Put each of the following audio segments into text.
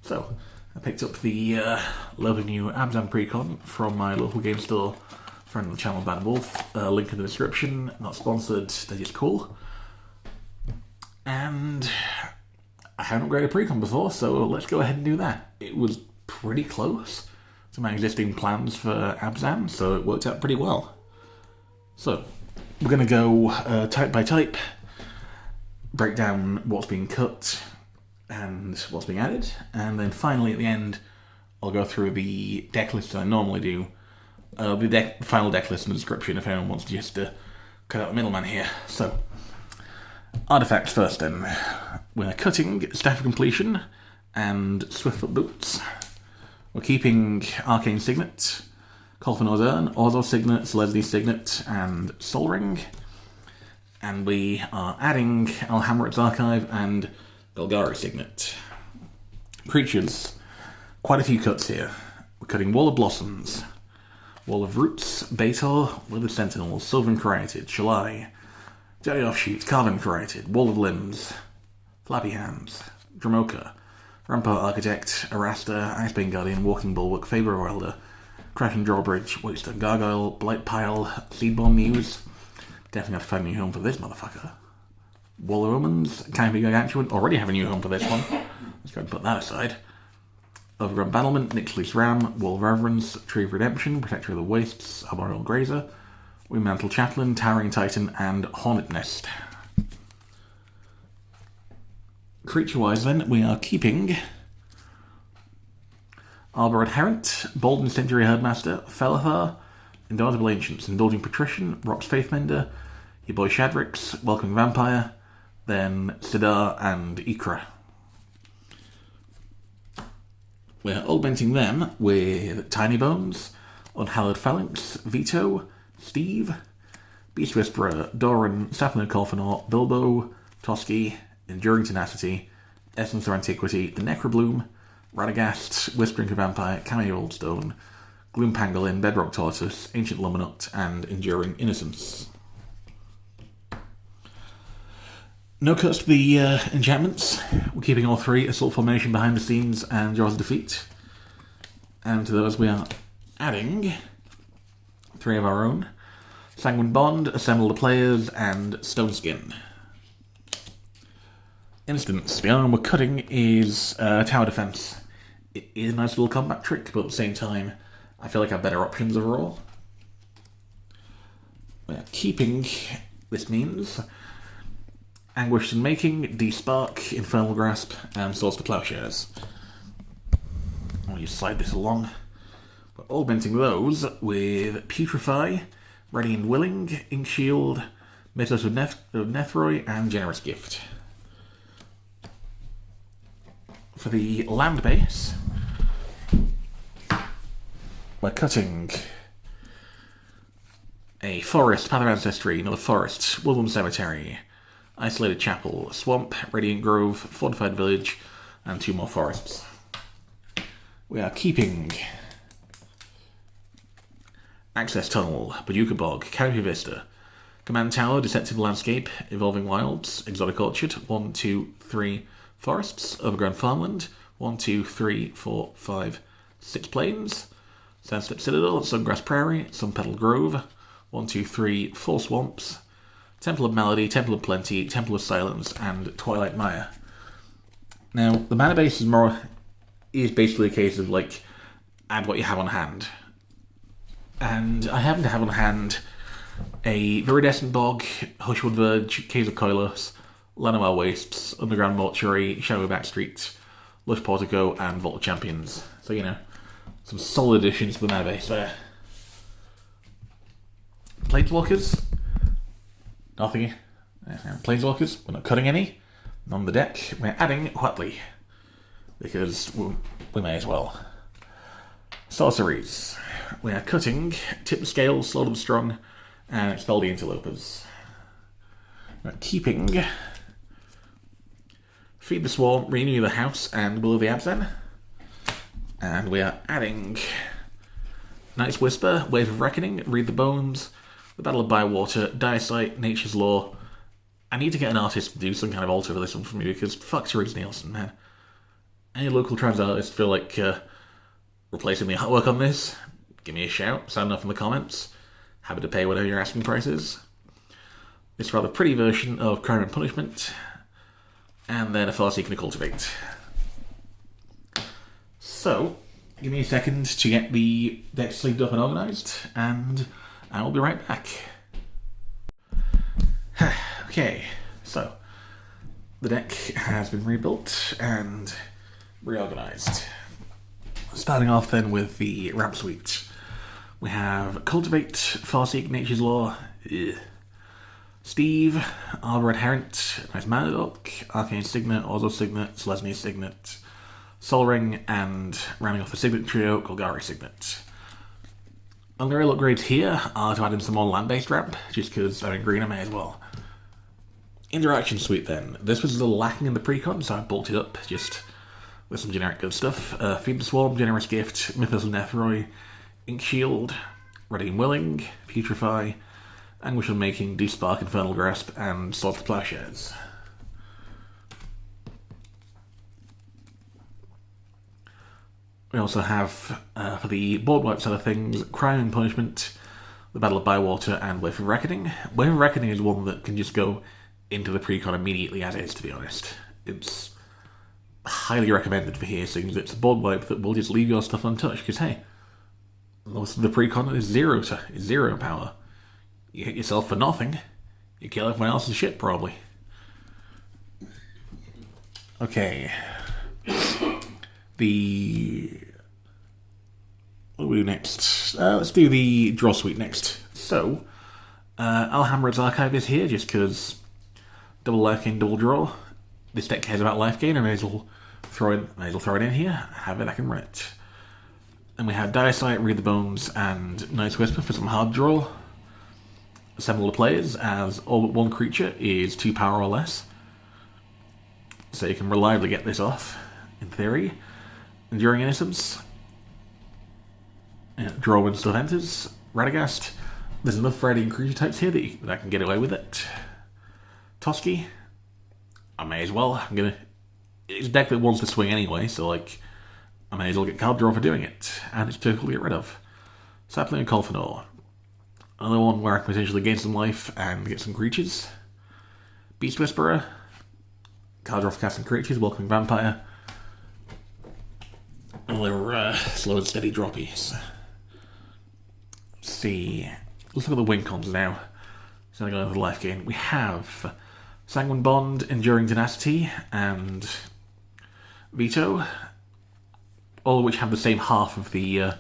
So, I picked up the lovely new Abzan Precon from my local game store, friend of the channel, Bad Wolf. Link in the description. Not sponsored, they're just cool. And I haven't upgraded Precon before, so let's go ahead and do that. It was pretty close to my existing plans for Abzan, so it worked out pretty well. So, we're going to go type by type, break down what's being cut and what's being added, and then finally at the end I'll go through the deck list that I normally do. The final deck list in the description if anyone wants to just cut out the middleman here. So, artifacts first then. We're cutting Staff of Completion and Swiftfoot Boots. We're keeping Arcane Signet, Kolfanor's Urn, Orzo Signet, Leslie's Signet, and Sol Ring. And we are adding Alhamret's Archive and Golgari's Signet. Creatures. Quite a few cuts here. We're cutting Wall of Blossoms, Wall of Roots, Baitor, Withered Sentinel, Sylvan Created, Shalai, Jelly Offshoot, Carven Created, Wall of Limbs, Flappy Hands, Dramoka, Rampart Architect, Arasta, Icebane Guardian, Walking Bulwark, Faber Welder, Crashing Drawbridge, Waystone Gargoyle, Blight Pile, Seedborn Muse. Definitely have to find a new home for this motherfucker. Wall of Omens, Canopy Gargantuan, already have a new home for this one. Let's go and put that aside. Overgrown Battlement, Nixley's Ram, Wall of Reverence, Tree of Redemption, Protector of the Wastes, Arboreal Grazer, Windmantle Chaplain, Towering Titan, and Hornet Nest. Creature-wise then, we are keeping Arbor Adherent, Bold Incendiary Herdmaster, Felithar, Indomitable Ancients, Indulging Patrician, Rock's Faithmender, your boy Shadrix, Welcoming Vampire, then Sidar and Ikra. We're augmenting them with Tiny Bones, Unhallowed Phalanx, Veto, Steve, Beast Whisperer, Doran, Sapling Kolfanor, Bilbo, Toski, Enduring Tenacity, Essence of Antiquity, the Necrobloom, Radagast, Whispering Vampire, Cameo Oldstone, Gloom Pangolin, Bedrock Tortoise, Ancient Luminut, and Enduring Innocence. No cuts to the enchantments. We're keeping all three: Assault Formation, Behind the Scenes, and Jaws of Defeat. And to those we are adding three of our own: Sanguine Bond, Assemble the Players, and Stone Skin. Instance. The arm we're cutting is Tower Defense. It is a nice little combat trick, but at the same time, I feel like I have better options overall. We're keeping, this means, Anguished in Making, Despark, Infernal Grasp, and Swords to Plowshares. I'll just slide this along. We're augmenting those with Putrefy, Ready and Willing, Ink Shield, Mythos of Nethroi, and Generous Gift. For the land base, we're cutting a Forest, Path of Ancestry, another Forest, Woodland Cemetery, Isolated Chapel, Swamp, Radiant Grove, Fortified Village, and two more forests. We are keeping Access Tunnel, Paducah Bog, Canopy Vista, Command Tower, Deceptive Landscape, Evolving Wilds, Exotic Orchard, 1, 2, 3 forests, Overgrown Farmland, 1, 2, 3, 4, 5, 6 plains, Sandstep Citadel, Sungrass Prairie, Sunpetal Grove, 1, 2, 3, 4 swamps, Temple of Melody, Temple of Plenty, Temple of Silence, and Twilight Mire. Now, the mana base is basically a case of, like, add what you have on hand. And I happen to have on hand a Viridescent Bog, Hushwood Verge, Caves of Koilos, Llanowar Wastes, Underground Mortuary, Shadowy Backstreet, Lush Portico, and Vault of Champions. So, you know, some solid additions to the mana base there. Planeswalkers. Nothing. Planeswalkers. We're not cutting any. On the deck, we're adding Huatli. Because we may as well. Sorceries. We are cutting Tip the Scale, Slaughter them Strong, and Expel the Interlopers. We're keeping Feed the Swarm, Renew the House, and Will of the Abzan. And we are adding Night's Whisper, Wave of Reckoning, Read the Bones, The Battle of Bywater, Diasight, Nature's Law. I need to get an artist to do some kind of altar for this one for me because fuck Therese Nielsen, man. Any local trans artists feel like replacing the artwork on this? Give me a shout, sound off in the comments. Happy to pay whatever your asking price is. This rather pretty version of Crime and Punishment, and then a Farseeker to Cultivate. So, give me a second to get the deck sleeved up and organised, and I will be right back. Okay, so the deck has been rebuilt and reorganised. Starting off then with the ramp suite. We have Cultivate, Farseek, Nature's Law, Steve, Arbor Adherent, Nice Manidoc, Arcane Signet, Orzo Signet, Selesnya Signet, Sol Ring, and rounding off the Signet trio, Golgari Signet. Only real upgrades here are to add in some more land-based ramp, just because I'm in green I may as well. Interaction suite then. This was a little lacking in the Precon, so I bulked it up, just with some generic good stuff. Feed the Swarm, Generous Gift, Mythos and Nethroi, Ink Shield, Ready and Willing, Putrefy, Anguish of Making, Despark, Infernal Grasp, and Swords to Plowshares. We also have, for the board wipe side of things, Crime and Punishment, the Battle of Bywater, and Wave of Reckoning. Wave of Reckoning is one that can just go into the Precon immediately as is, to be honest. It's highly recommended for here, seeing it's a board wipe that will just leave your stuff untouched, because hey, most of the Precon is zero power. You hit yourself for nothing, you kill everyone else's shit, probably. Okay. What do we do next? Let's do the draw suite next. So, Alhamrad's Archive is here just because double life gain, double draw. This deck cares about life gain, and I may as well throw it in here, have it, I can run it. Then we have Dire Sight, Read the Bones, and Night's Whisper for some hard draw. Assemble the players as all but one creature is 2 power or less. So you can reliably get this off, in theory. Enduring Innocence. Draw when stuff enters. Radagast. There's enough variety in creature types here that I can get away with it. Toski. I may as well. It's a deck that wants to swing anyway, so like, I may as well get card draw for doing it. And it's difficult to get rid of. Sapling and Colfanor. Another one where I can potentially gain some life and get some creatures. Beast Whisperer. Card draw for casting creatures, Welcoming Vampire. Another slow and steady droppies. Let's see. Let's look at the win cons now. So I go over the life gain. We have Sanguine Bond, Enduring Tenacity, and Veto. All of which have the same half of the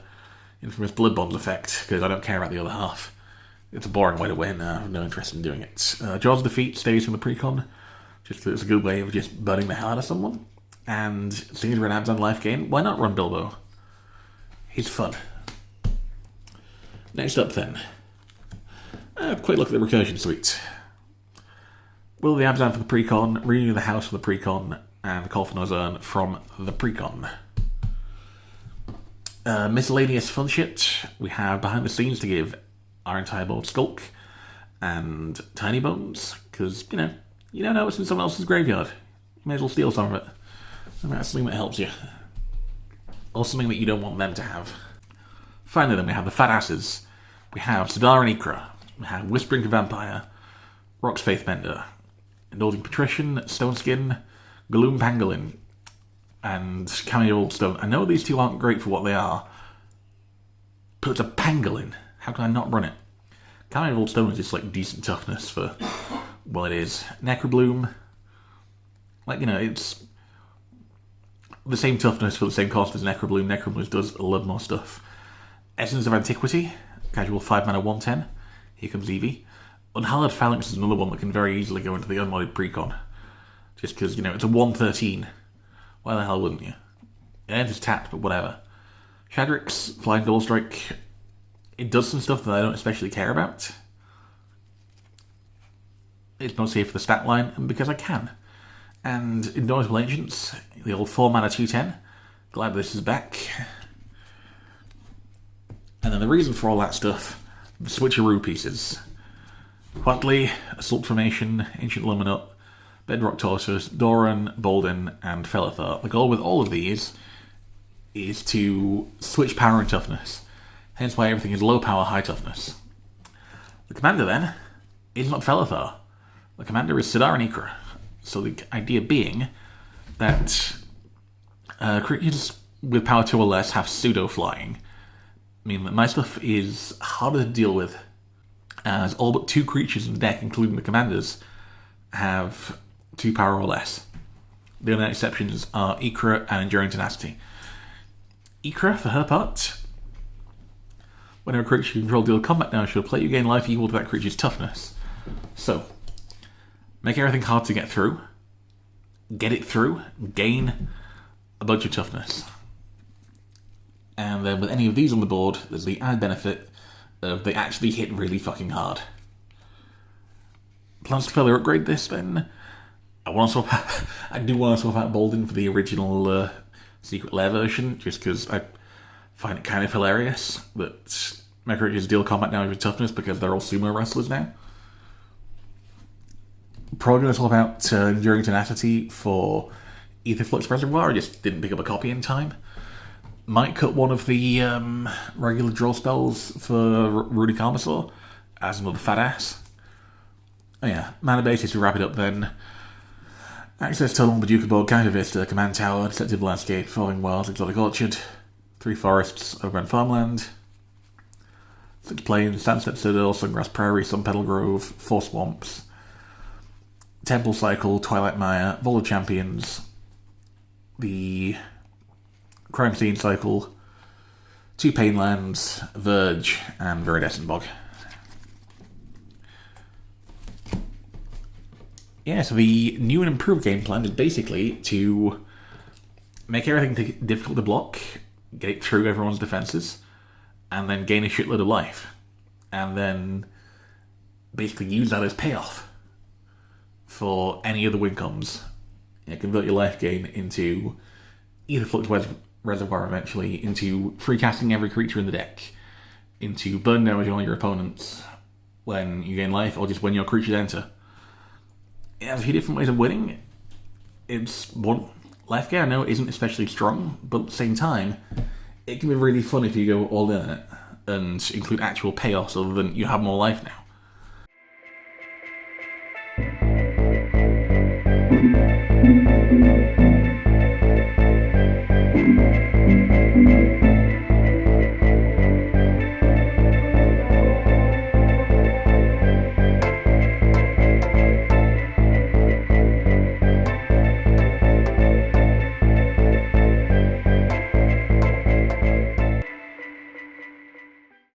infamous Blood Bonds effect, because I don't care about the other half. It's a boring way to win, I have no interest in doing it. Jaws of Defeat stays from the Precon, just because it's a good way of just burning the hell out of someone. And seeing as we're an Abzan life gain, why not run Bilbo? He's fun. Next up then, a quick look at the Recursion suite. Will the Abzan for the Precon, Renew the House for the Precon, and Colfanor's Urn from the Precon. Miscellaneous fun shit. We have behind the scenes to give our entire board Skulk and Tiny Bones, because, you don't know what's in someone else's graveyard. You may as well steal some of it. And that's something that helps you. Or something that you don't want them to have. Finally then, we have the Fat Asses. We have Sidar and Ikra. We have Whispering to Vampire, Rock's Faithbender, Indulging Patrician, Stoneskin, Gloom Pangolin, and Cameo Old Stone. I know these two aren't great for what they are, but it's a Pangolin. How can I not run it? Cameo Old Stone is just like decent toughness for what it is. Necrobloom, it's the same toughness for the same cost as Necrobloom. Necrobloom does a lot more stuff. Essence of Antiquity, casual 5 mana 1/10. Here comes Eevee. Unhallowed Phalanx is another one that can very easily go into the unmodded Precon. Just because, it's a 1/13. Why the hell wouldn't you? It enters tapped, but whatever. Shadrix, Flying Dual Strike. It does some stuff that I don't especially care about. It's mostly here for the stat line, and because I can. And Indomitable Ancients, the old 4 mana 2/10. Glad this is back. And then the reason for all that stuff, the switcheroo pieces. Huatley, Assault Formation, Ancient Luminut, Bedrock Tortoise, Doran, Bolden, and Felithar. The goal with all of these is to switch power and toughness. Hence why everything is low power, high toughness. The commander then is not Felithar. The commander is Sidar and Ikra. So the idea being that creatures with power 2 or less have pseudo-flying. Meaning that my stuff is harder to deal with, as all but 2 creatures in the deck, including the commanders, have 2 power or less. The only exceptions are Ikra and Enduring Tenacity. Ikra, for her part, whenever a creature you control deal combat damage to a player, you gain life equal to that creature's toughness. So, make everything hard to get through, get it through, gain a bunch of toughness. And then with any of these on the board, there's the added benefit of they actually hit really fucking hard. Plans to further upgrade this, then I do want to swap out Bolden for the original Secret Lair version, just because I find it kind of hilarious that my creatures deal combat damage with toughness because they're all sumo wrestlers now. Probably going to swap out Enduring Tenacity for Aetherflux Reservoir. I just didn't pick up a copy in time. Might cut one of the regular draw spells for Rudy Karmasaur as another fat ass. Oh yeah, mana basis to wrap it up then. Access to along the Duke of Board, Counter Vista, Command Tower, Deceptive Landscape, Falling Wilds, Exotic Orchard, 3 forests, Overgrown Farmland, 6 plains, Sandstep Citadel, Sungrass Prairie, Sunpetal Grove, 4 swamps, Temple Cycle, Twilight Mire, Vault of Champions, the Crime Scene Cycle, 2 Painlands, Verge, and Viridescent Bog. Yeah, so the new and improved game plan is basically to make everything difficult to block, get it through everyone's defenses, and then gain a shitload of life. And then basically use that as payoff for any of the win comes. Convert your life gain into either Flux Reservoir eventually, into free casting every creature in the deck, into burn damage on all your opponents when you gain life, or just when your creatures enter. It has a few different ways of winning. It's one life gain I know isn't especially strong, but at the same time, it can be really fun if you go all in it and include actual payoffs other than you have more life now.